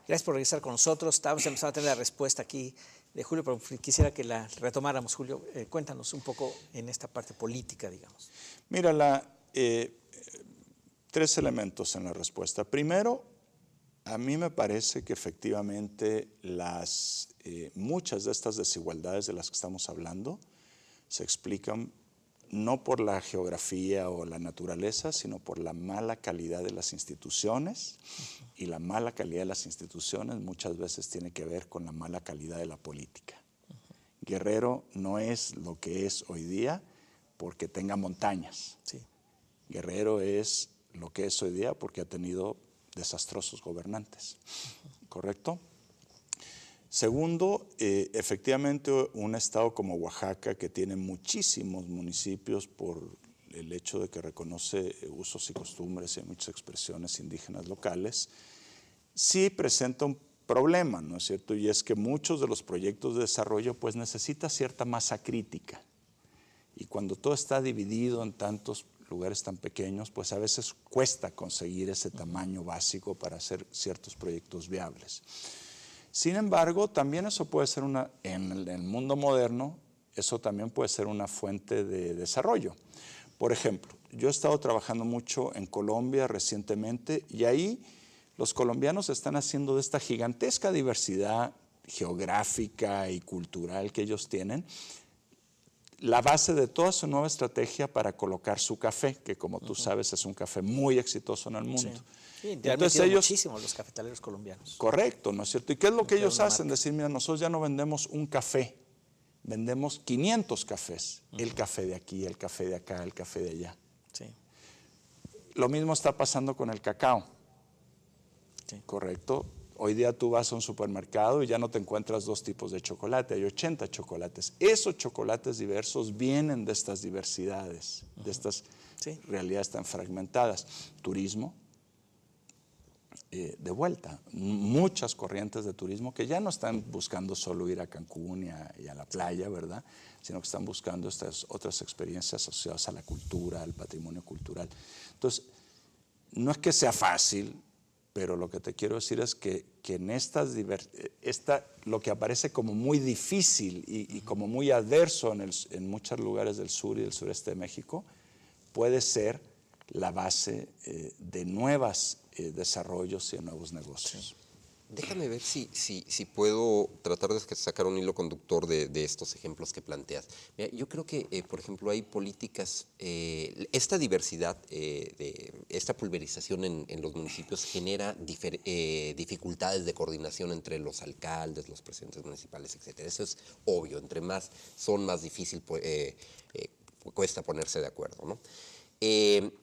Gracias por regresar con nosotros. Estábamos empezando a tener la respuesta aquí de Julio, pero quisiera que la retomáramos, Julio. Cuéntanos un poco en esta parte política, digamos. Mira, tres elementos en la respuesta. Primero, a mí me parece que efectivamente muchas de estas desigualdades de las que estamos hablando se explican no por la geografía o la naturaleza, sino por la mala calidad de las instituciones, y la mala calidad de las instituciones muchas veces tiene que ver con la mala calidad de la política. Guerrero no es lo que es hoy día porque tenga montañas. Sí. Guerrero es lo que es hoy día porque ha tenido desastrosos gobernantes, ¿correcto? Segundo, efectivamente un estado como Oaxaca, que tiene muchísimos municipios por el hecho de que reconoce usos y costumbres y muchas expresiones indígenas locales, sí presenta un problema, ¿no es cierto? Y es que muchos de los proyectos de desarrollo pues necesita cierta masa crítica. Y cuando todo está dividido en tantos lugares tan pequeños, pues a veces cuesta conseguir ese tamaño básico para hacer ciertos proyectos viables. Sin embargo, también eso puede ser en el mundo moderno, eso también puede ser una fuente de desarrollo. Por ejemplo, yo he estado trabajando mucho en Colombia recientemente y ahí los colombianos están haciendo de esta gigantesca diversidad geográfica y cultural que ellos tienen la base de toda su nueva estrategia para colocar su café, que como tú sabes es un café muy exitoso en el mundo. Sí, entonces ellos, muchísimo los cafetaleros colombianos. Correcto, ¿no es cierto? ¿Y qué es lo que ellos hacen? Decir, mira, nosotros ya no vendemos un café, vendemos 500 cafés. El café de aquí, el café de acá, el café de allá. Sí. Lo mismo está pasando con el cacao. Sí. ¿Correcto? Hoy día tú vas a un supermercado y ya no te encuentras dos tipos de chocolate, hay 80 chocolates. Esos chocolates diversos vienen de estas diversidades, de estas realidades tan fragmentadas. Turismo, de vuelta, muchas corrientes de turismo que ya no están buscando solo ir a Cancún y a la playa, ¿verdad? Sino que están buscando estas otras experiencias asociadas a la cultura, al patrimonio cultural. Entonces, no es que sea fácil, pero lo que te quiero decir es que en lo que aparece como muy difícil y como muy adverso en muchos lugares del sur y del sureste de México, puede ser la base de nuevos desarrollos y de nuevos negocios. Sí. Déjame ver si puedo tratar de sacar un hilo conductor de estos ejemplos que planteas. Mira, yo creo que, por ejemplo, hay políticas, esta diversidad, esta pulverización en los municipios genera dificultades de coordinación entre los alcaldes, los presidentes municipales, etc. Eso es obvio, entre más son, más difícil cuesta ponerse de acuerdo, ¿no?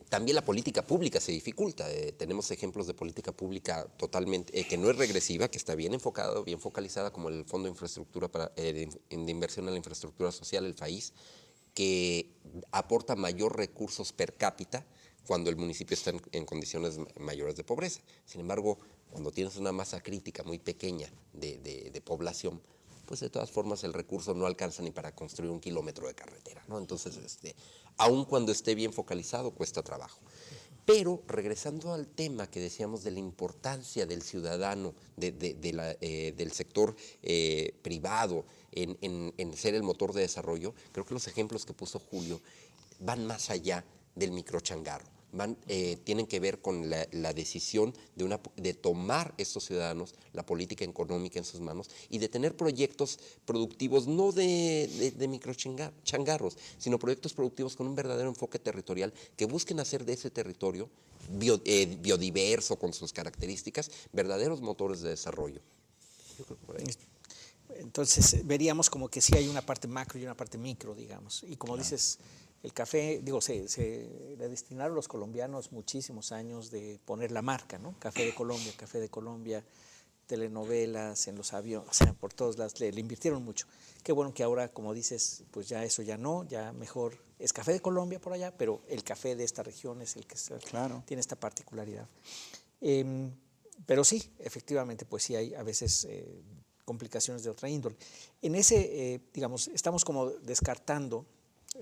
También la política pública se dificulta. Tenemos ejemplos de política pública totalmente, que no es regresiva, que está bien enfocada, bien focalizada, como el Fondo de Infraestructura de Inversión en la Infraestructura Social, el FAIS, que aporta mayor recursos per cápita cuando el municipio está en condiciones mayores de pobreza. Sin embargo, cuando tienes una masa crítica muy pequeña de población, pues de todas formas el recurso no alcanza ni para construir 1 kilómetro de carretera, ¿no? Entonces, aun cuando esté bien focalizado, cuesta trabajo. Pero regresando al tema que decíamos de la importancia del ciudadano, del sector privado en ser el motor de desarrollo, creo que los ejemplos que puso Julio van más allá del microchangarro. Tienen que ver con la decisión de tomar estos ciudadanos la política económica en sus manos y de tener proyectos productivos no de microchangarros, sino proyectos productivos con un verdadero enfoque territorial que busquen hacer de ese territorio biodiverso con sus características verdaderos motores de desarrollo. Yo creo que por ahí. Entonces veríamos como que sí hay una parte macro y una parte micro, digamos, y como dices, el café, digo, se le destinaron los colombianos muchísimos años de poner la marca, ¿no? Café de Colombia, telenovelas, en los aviones, o sea, por todos lados, le invirtieron mucho. Qué bueno que ahora, como dices, pues ya eso ya no, ya mejor es Café de Colombia por allá, pero el café de esta región es el que tiene esta particularidad. Pero sí, efectivamente, pues sí hay a veces complicaciones de otra índole. En ese, digamos, estamos como descartando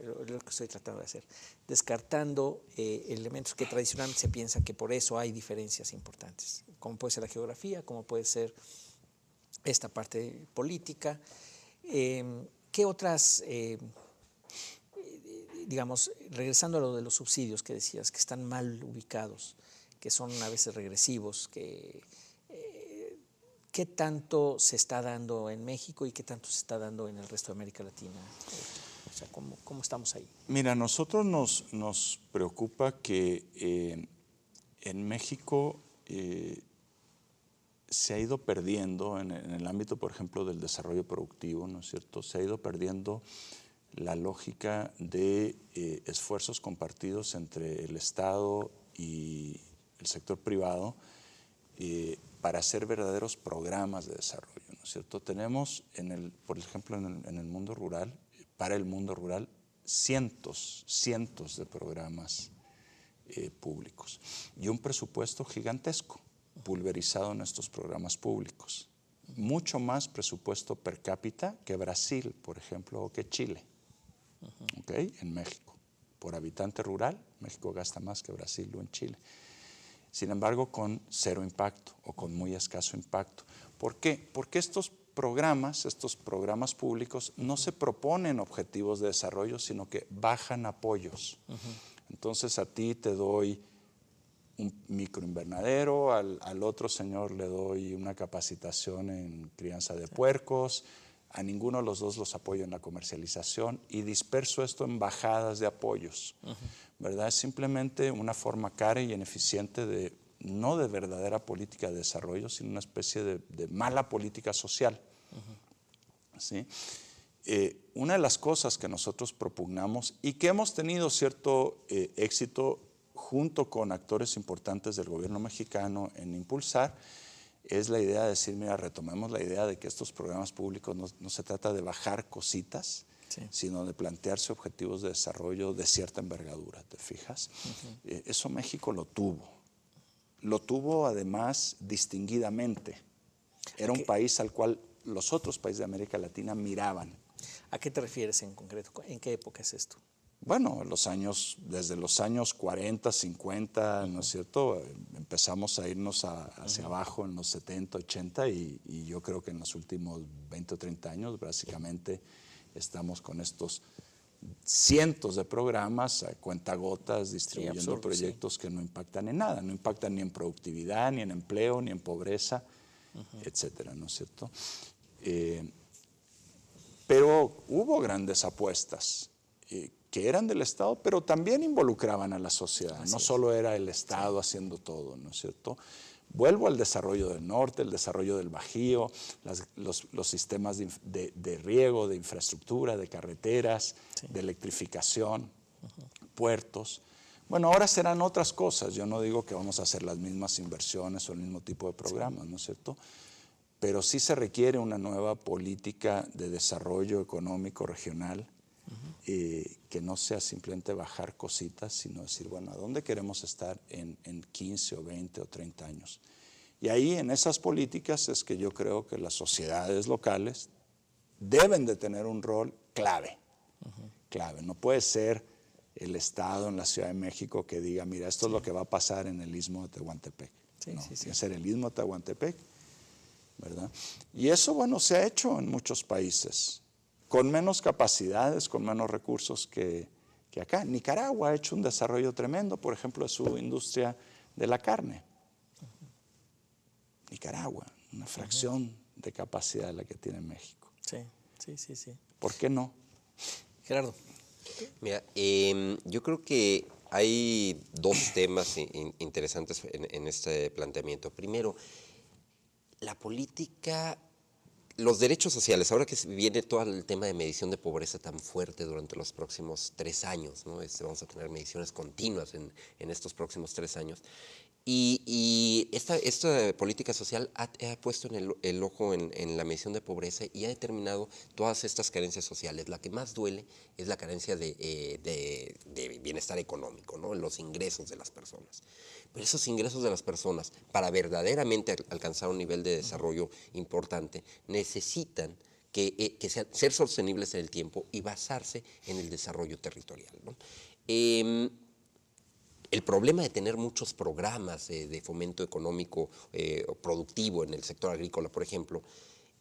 lo que estoy tratando de hacer, descartando elementos que tradicionalmente se piensa que por eso hay diferencias importantes, como puede ser la geografía, como puede ser esta parte política. ¿Qué otras, digamos, regresando a lo de los subsidios que decías, que están mal ubicados, que son a veces regresivos, ¿qué tanto se está dando en México y qué tanto se está dando en el resto de América Latina? O sea, ¿cómo estamos ahí? Mira, a nosotros nos preocupa que en México se ha ido perdiendo en el ámbito, por ejemplo, del desarrollo productivo, ¿no es cierto? Se ha ido perdiendo la lógica de esfuerzos compartidos entre el Estado y el sector privado para hacer verdaderos programas de desarrollo, ¿no es cierto? Tenemos, por ejemplo, en el mundo rural, para el mundo rural, cientos de programas públicos y un presupuesto gigantesco pulverizado en estos programas públicos. Mucho más presupuesto per cápita que Brasil, por ejemplo, o que Chile. ¿Okay? En México. Por habitante rural, México gasta más que Brasil o en Chile. Sin embargo, con cero impacto o con muy escaso impacto. ¿Por qué? Porque estos programas públicos no se proponen objetivos de desarrollo, sino que bajan apoyos. Entonces a ti te doy un microinvernadero, al otro señor le doy una capacitación en crianza de puercos, a ninguno de los dos los apoyo en la comercialización y disperso esto en bajadas de apoyos, ¿verdad? Es simplemente una forma cara y ineficiente no de verdadera política de desarrollo, sino una especie de mala política social. ¿Sí? Una de las cosas que nosotros propugnamos y que hemos tenido cierto éxito junto con actores importantes del gobierno mexicano en impulsar, es la idea de decir, mira, retomemos la idea de que estos programas públicos no se trata de bajar cositas, sí, sino de plantearse objetivos de desarrollo de cierta envergadura, ¿te fijas? Eso México lo tuvo además distinguidamente. Era un país al cual los otros países de América Latina miraban. ¿A qué te refieres en concreto? ¿En qué época es esto? Bueno, desde los años 40, 50, ¿no es cierto? Empezamos a irnos hacia abajo en los 70, 80 y yo creo que en los últimos 20 o 30 años básicamente estamos con estos cientos de programas a cuentagotas distribuyendo absurdo, proyectos que no impactan en nada, no impactan ni en productividad, ni en empleo, ni en pobreza, etcétera, ¿no es cierto? Pero hubo grandes apuestas que eran del Estado, pero también involucraban a la sociedad. No solo era el Estado haciendo todo, ¿no es cierto? Vuelvo al desarrollo del norte, el desarrollo del Bajío, los sistemas de riego, de infraestructura, de carreteras, de electrificación, puertos. Bueno, ahora serán otras cosas. Yo no digo que vamos a hacer las mismas inversiones o el mismo tipo de programas, ¿no es cierto? Pero sí se requiere una nueva política de desarrollo económico regional que no sea simplemente bajar cositas, sino decir, bueno, ¿a dónde queremos estar en 15 o 20 o 30 años? Y ahí en esas políticas es que yo creo que las sociedades locales deben de tener un rol clave. Clave. No puede ser el Estado en la Ciudad de México que diga, mira, esto es lo que va a pasar en el Istmo de Tehuantepec. No, tiene que ser el Istmo de Tehuantepec, ¿verdad? Y eso, bueno, se ha hecho en muchos países, con menos capacidades, con menos recursos que acá. Nicaragua ha hecho un desarrollo tremendo, por ejemplo, de su industria de la carne. Nicaragua, una fracción de capacidad de la que tiene México. Sí. ¿Por qué no? Gerardo. Mira, yo creo que hay dos temas interesantes en este planteamiento. Primero, la política, los derechos sociales, ahora que viene todo el tema de medición de pobreza tan fuerte durante los próximos 3 años, ¿no? Vamos a tener mediciones continuas en estos próximos 3 años. Y esta política social ha puesto el ojo en la medición de pobreza y ha determinado todas estas carencias sociales. La que más duele es la carencia de bienestar económico, ¿no? Los ingresos de las personas. Pero esos ingresos de las personas, para verdaderamente alcanzar un nivel de desarrollo importante, necesitan ser sostenibles en el tiempo y basarse en el desarrollo territorial, ¿no? El problema de tener muchos programas de fomento económico productivo en el sector agrícola, por ejemplo,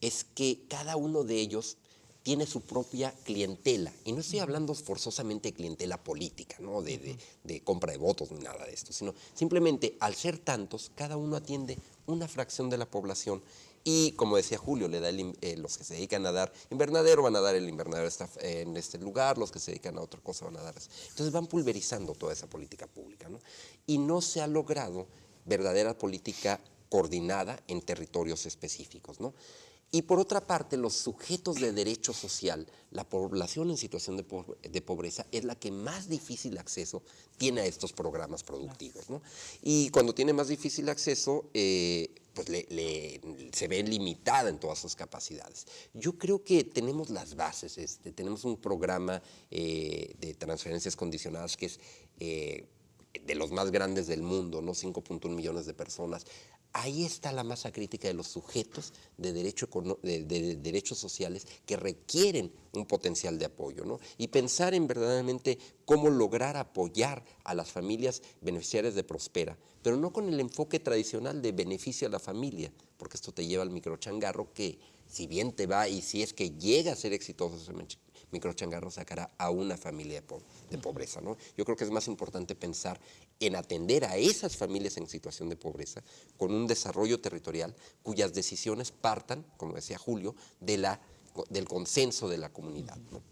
es que cada uno de ellos tiene su propia clientela. Y no estoy hablando forzosamente de clientela política, ¿no? de compra de votos ni nada de esto, sino simplemente al ser tantos, cada uno atiende una fracción de la población. Y como decía Julio, le da los que se dedican a dar invernadero van a dar el invernadero en este lugar, los que se dedican a otra cosa van a dar eso. Entonces van pulverizando toda esa política pública, ¿no? Y no se ha logrado verdadera política coordinada en territorios específicos, ¿no? Y por otra parte, los sujetos de derecho social, la población en situación de pobreza es la que más difícil acceso tiene a estos programas productivos, ¿no? Y cuando tiene más difícil acceso, pues se ve limitada en todas sus capacidades. Yo creo que tenemos las bases, tenemos un programa de transferencias condicionadas que es de los más grandes del mundo, ¿no? 5.1 millones de personas. Ahí está la masa crítica de los sujetos de derechos sociales que requieren un potencial de apoyo, ¿no? Y pensar en verdaderamente cómo lograr apoyar a las familias beneficiarias de Prospera, pero no con el enfoque tradicional de beneficio a la familia, porque esto te lleva al microchangarro que, si bien te va y si es que llega a ser exitoso ese microchangarro, sacará a una familia de pobreza, ¿no? Yo creo que es más importante pensar en atender a esas familias en situación de pobreza con un desarrollo territorial cuyas decisiones partan, como decía Julio, del consenso de la comunidad, ¿no?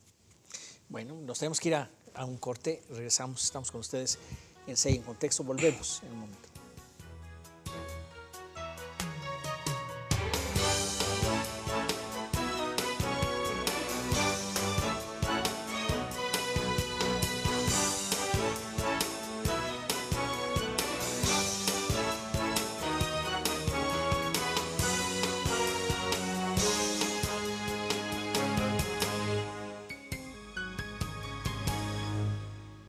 Bueno, nos tenemos que ir a un corte, regresamos, estamos con ustedes en CEI en Contexto, volvemos en un momento.